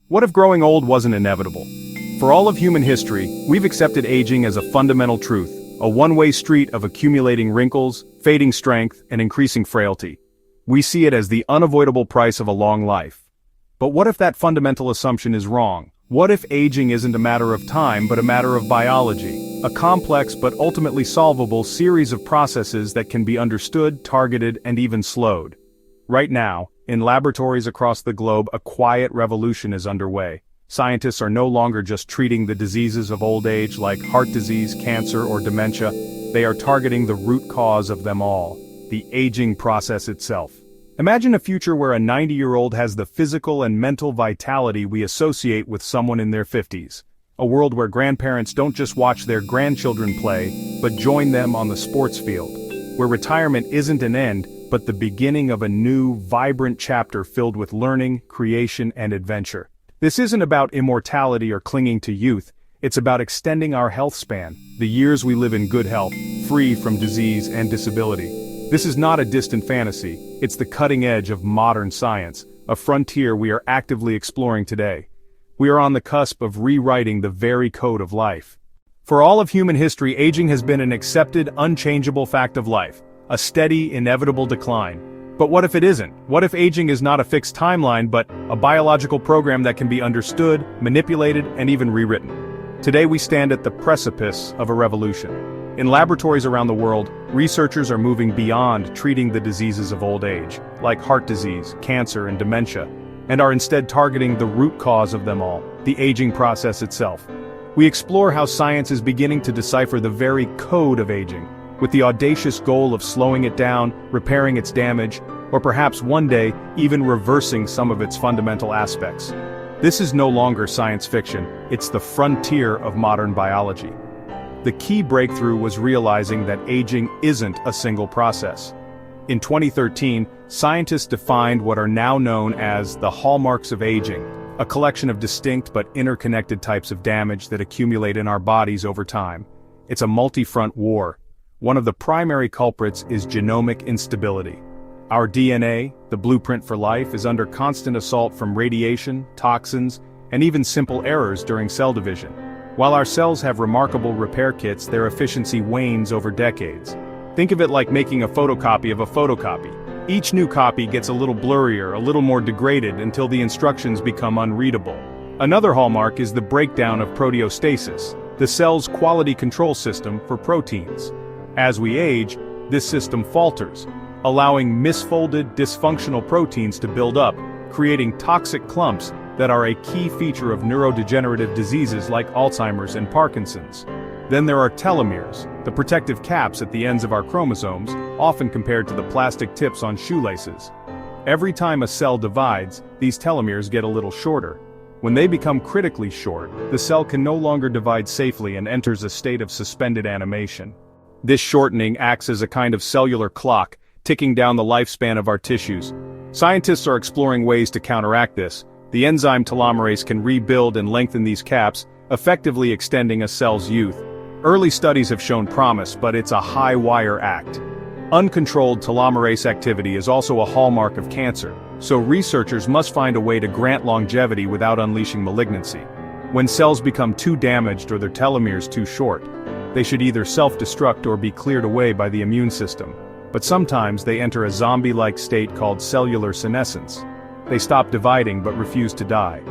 What if growing old wasn't inevitable? For all of human history, we've accepted aging as a fundamental truth, a one-way street of accumulating wrinkles, fading strength, and increasing frailty. We see it as the unavoidable price of a long life. But what if that fundamental assumption is wrong? What if aging isn't a matter of time but a matter of biology, a complex but ultimately solvable series of processes that can be understood, targeted, and even slowed? Right now, in laboratories across the globe, a quiet revolution is underway. Scientists are no longer just treating the diseases of old age like heart disease, cancer, or dementia. They are targeting the root cause of them all, the aging process itself. Imagine a future where a 90-year-old has the physical and mental vitality we associate with someone in their 50s. A world where grandparents don't just watch their grandchildren play, but join them on the sports field. Where retirement isn't an end, but the beginning of a new, vibrant chapter filled with learning, creation, and adventure. This isn't about immortality or clinging to youth, it's about extending our health span, the years we live in good health, free from disease and disability. This is not a distant fantasy, it's the cutting edge of modern science, a frontier we are actively exploring today. We are on the cusp of rewriting the very code of life. For all of human history, aging has been an accepted, unchangeable fact of life, a steady, inevitable decline. But what if it isn't? What if aging is not a fixed timeline but a biological program that can be understood, manipulated, and even rewritten? Today we stand at the precipice of a revolution. In laboratories around the world, researchers are moving beyond treating the diseases of old age, like heart disease, cancer, and dementia, and are instead targeting the root cause of them all, the aging process itself. We explore how science is beginning to decipher the very code of aging, with the audacious goal of slowing it down, repairing its damage, or perhaps one day, even reversing some of its fundamental aspects. This is no longer science fiction, it's the frontier of modern biology. The key breakthrough was realizing that aging isn't a single process. In 2013, scientists defined what are now known as the hallmarks of aging, a collection of distinct but interconnected types of damage that accumulate in our bodies over time. It's a multi-front war. One of the primary culprits is genomic instability. Our DNA, the blueprint for life, is under constant assault from radiation, toxins, and even simple errors during cell division. While our cells have remarkable repair kits, their efficiency wanes over decades. Think of it like making a photocopy of a photocopy. Each new copy gets a little blurrier, a little more degraded until the instructions become unreadable. Another hallmark is the breakdown of proteostasis, the cell's quality control system for proteins. As we age, this system falters, allowing misfolded, dysfunctional proteins to build up, creating toxic clumps that are a key feature of neurodegenerative diseases like Alzheimer's and Parkinson's. Then there are telomeres, the protective caps at the ends of our chromosomes, often compared to the plastic tips on shoelaces. Every time a cell divides, these telomeres get a little shorter. When they become critically short, the cell can no longer divide safely and enters a state of suspended animation. This shortening acts as a kind of cellular clock, ticking down the lifespan of our tissues. Scientists are exploring ways to counteract this. The enzyme telomerase can rebuild and lengthen these caps, effectively extending a cell's youth. Early studies have shown promise, but it's a high-wire act. Uncontrolled telomerase activity is also a hallmark of cancer, so researchers must find a way to grant longevity without unleashing malignancy. When cells become too damaged or their telomeres too short, they should either self-destruct or be cleared away by the immune system. But sometimes they enter a zombie-like state called cellular senescence. They stop dividing but refuse to die.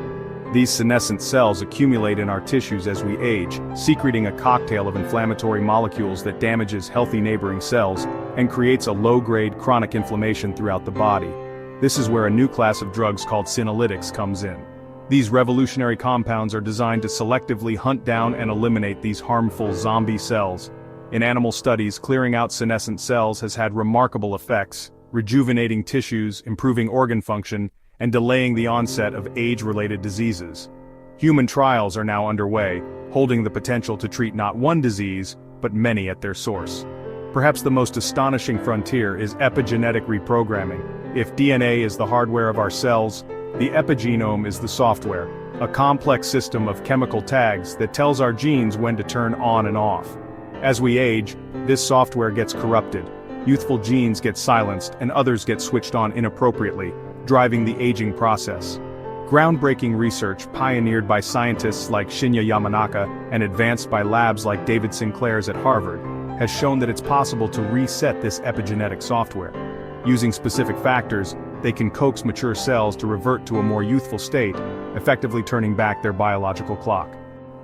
These senescent cells accumulate in our tissues as we age, secreting a cocktail of inflammatory molecules that damages healthy neighboring cells and creates a low-grade chronic inflammation throughout the body. This is where a new class of drugs called senolytics comes in. These revolutionary compounds are designed to selectively hunt down and eliminate these harmful zombie cells. In animal studies, clearing out senescent cells has had remarkable effects, rejuvenating tissues, improving organ function, and delaying the onset of age-related diseases. Human trials are now underway, holding the potential to treat not one disease, but many at their source. Perhaps the most astonishing frontier is epigenetic reprogramming. If DNA is the hardware of our cells, the epigenome is the software, a complex system of chemical tags that tells our genes when to turn on and off. As we age, this software gets corrupted. Youthful genes get silenced and others get switched on inappropriately, driving the aging process. Groundbreaking research pioneered by scientists like Shinya Yamanaka and advanced by labs like David Sinclair's at Harvard has shown that it's possible to reset this epigenetic software. Using specific factors, they can coax mature cells to revert to a more youthful state, effectively turning back their biological clock.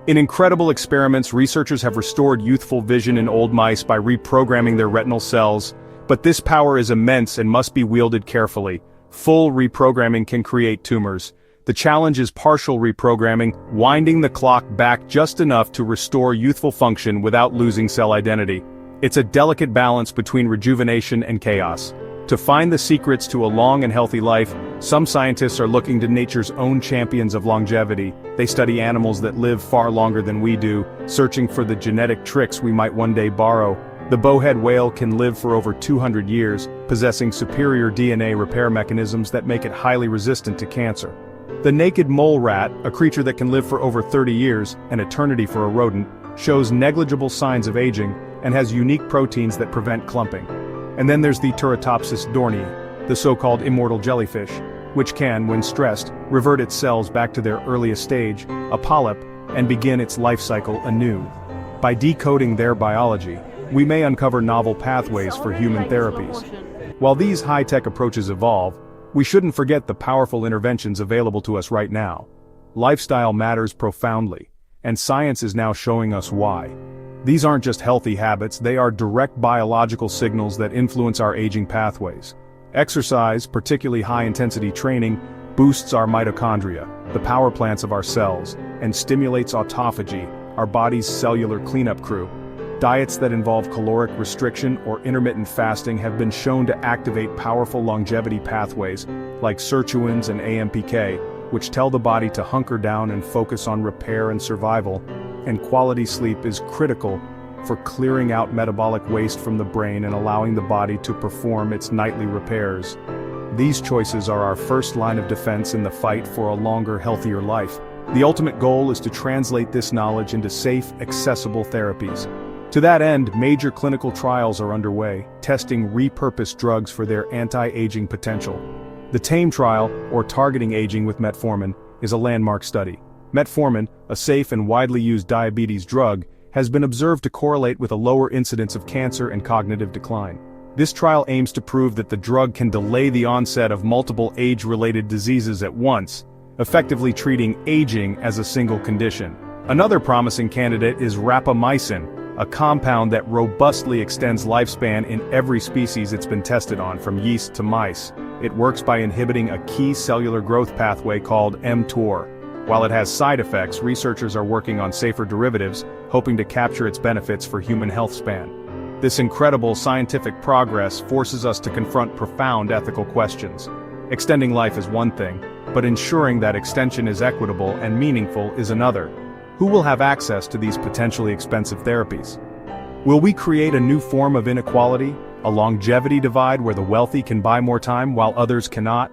In incredible experiments, researchers have restored youthful vision in old mice by reprogramming their retinal cells, but this power is immense and must be wielded carefully. Full reprogramming can create tumors. The challenge is partial reprogramming, winding the clock back just enough to restore youthful function without losing cell identity. It's a delicate balance between rejuvenation and chaos. To find the secrets to a long and healthy life, some scientists are looking to nature's own champions of longevity. They study animals that live far longer than we do, searching for the genetic tricks we might one day borrow. The bowhead whale can live for over 200 years, possessing superior DNA repair mechanisms that make it highly resistant to cancer. The naked mole rat, a creature that can live for over 30 years, an eternity for a rodent, shows negligible signs of aging and has unique proteins that prevent clumping. And then there's the Turritopsis dohrnii, the so-called immortal jellyfish, which can, when stressed, revert its cells back to their earliest stage, a polyp, and begin its life cycle anew. By decoding their biology, we may uncover novel pathways for human therapies. While these high-tech approaches evolve, we shouldn't forget the powerful interventions available to us right now. Lifestyle matters profoundly, and science is now showing us why. These aren't just healthy habits, they are direct biological signals that influence our aging pathways. Exercise, particularly high-intensity training, boosts our mitochondria, the power plants of our cells, and stimulates autophagy, our body's cellular cleanup crew. Diets that involve caloric restriction or intermittent fasting have been shown to activate powerful longevity pathways, like sirtuins and AMPK, which tell the body to hunker down and focus on repair and survival. And quality sleep is critical for clearing out metabolic waste from the brain and allowing the body to perform its nightly repairs. These choices are our first line of defense in the fight for a longer, healthier life. The ultimate goal is to translate this knowledge into safe, accessible therapies. To that end, major clinical trials are underway, testing repurposed drugs for their anti-aging potential. The TAME trial, or Targeting Aging with Metformin, is a landmark study. Metformin, a safe and widely used diabetes drug, has been observed to correlate with a lower incidence of cancer and cognitive decline. This trial aims to prove that the drug can delay the onset of multiple age-related diseases at once, effectively treating aging as a single condition. Another promising candidate is rapamycin, a compound that robustly extends lifespan in every species it's been tested on, from yeast to mice. It works by inhibiting a key cellular growth pathway called mTOR. While it has side effects, researchers are working on safer derivatives, hoping to capture its benefits for human health span. This incredible scientific progress forces us to confront profound ethical questions. Extending life is one thing, but ensuring that extension is equitable and meaningful is another. Who will have access to these potentially expensive therapies? Will we create a new form of inequality, a longevity divide where the wealthy can buy more time while others cannot?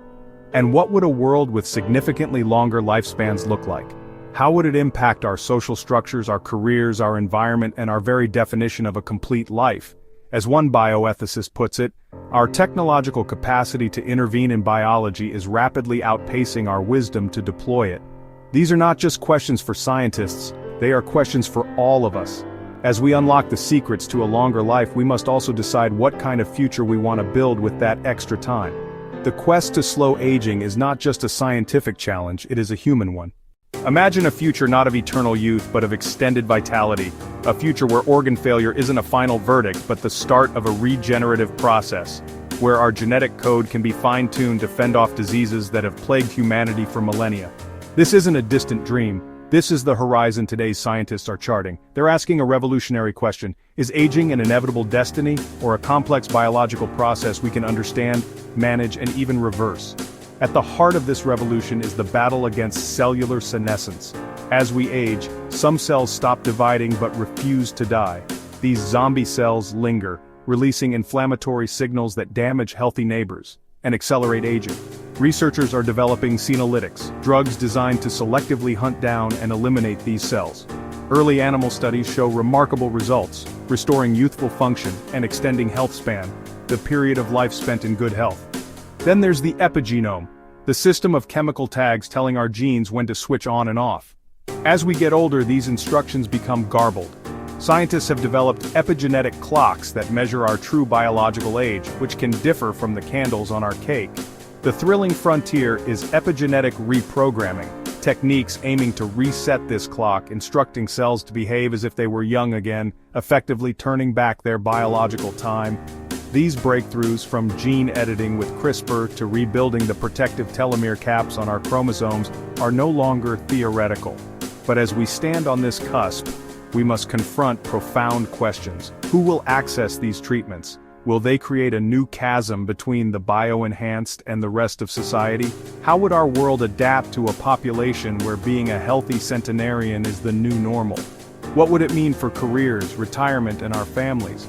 And what would a world with significantly longer lifespans look like? How would it impact our social structures, our careers, our environment, and our very definition of a complete life? As one bioethicist puts it, our technological capacity to intervene in biology is rapidly outpacing our wisdom to deploy it. These are not just questions for scientists, they are questions for all of us. As we unlock the secrets to a longer life, we must also decide what kind of future we want to build with that extra time. The quest to slow aging is not just a scientific challenge, it is a human one. Imagine a future not of eternal youth but of extended vitality, a future where organ failure isn't a final verdict but the start of a regenerative process, where our genetic code can be fine-tuned to fend off diseases that have plagued humanity for millennia. This isn't a distant dream, this is the horizon today's scientists are charting. They're asking a revolutionary question: is aging an inevitable destiny, or a complex biological process we can understand, manage, and even reverse? At the heart of this revolution is the battle against cellular senescence. As we age, some cells stop dividing but refuse to die. These zombie cells linger, releasing inflammatory signals that damage healthy neighbors and accelerate aging. Researchers are developing senolytics, drugs designed to selectively hunt down and eliminate these cells. Early animal studies show remarkable results, restoring youthful function and extending health span, the period of life spent in good health. Then there's the epigenome, the system of chemical tags telling our genes when to switch on and off. As we get older, these instructions become garbled. Scientists have developed epigenetic clocks that measure our true biological age, which can differ from the candles on our cake. The thrilling frontier is epigenetic reprogramming, techniques aiming to reset this clock, instructing cells to behave as if they were young again, effectively turning back their biological time. These breakthroughs, from gene editing with CRISPR to rebuilding the protective telomere caps on our chromosomes, are no longer theoretical. But as we stand on this cusp, we must confront profound questions. Who will access these treatments? Will they create a new chasm between the bio-enhanced and the rest of society? How would our world adapt to a population where being a healthy centenarian is the new normal? What would it mean for careers, retirement, and our families?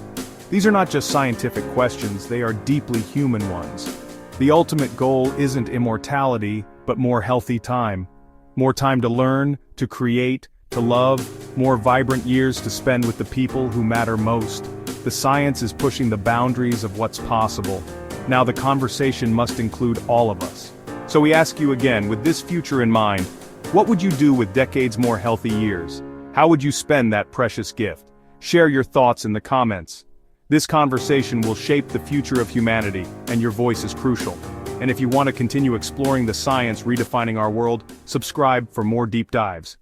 These are not just scientific questions, they are deeply human ones. The ultimate goal isn't immortality, but more healthy time. More time to learn, to create, to love, more vibrant years to spend with the people who matter most. The science is pushing the boundaries of what's possible. Now the conversation must include all of us. So we ask you again, with this future in mind, what would you do with decades more healthy years? How would you spend that precious gift? Share your thoughts in the comments. This conversation will shape the future of humanity, and your voice is crucial. And if you want to continue exploring the science redefining our world, subscribe for more deep dives.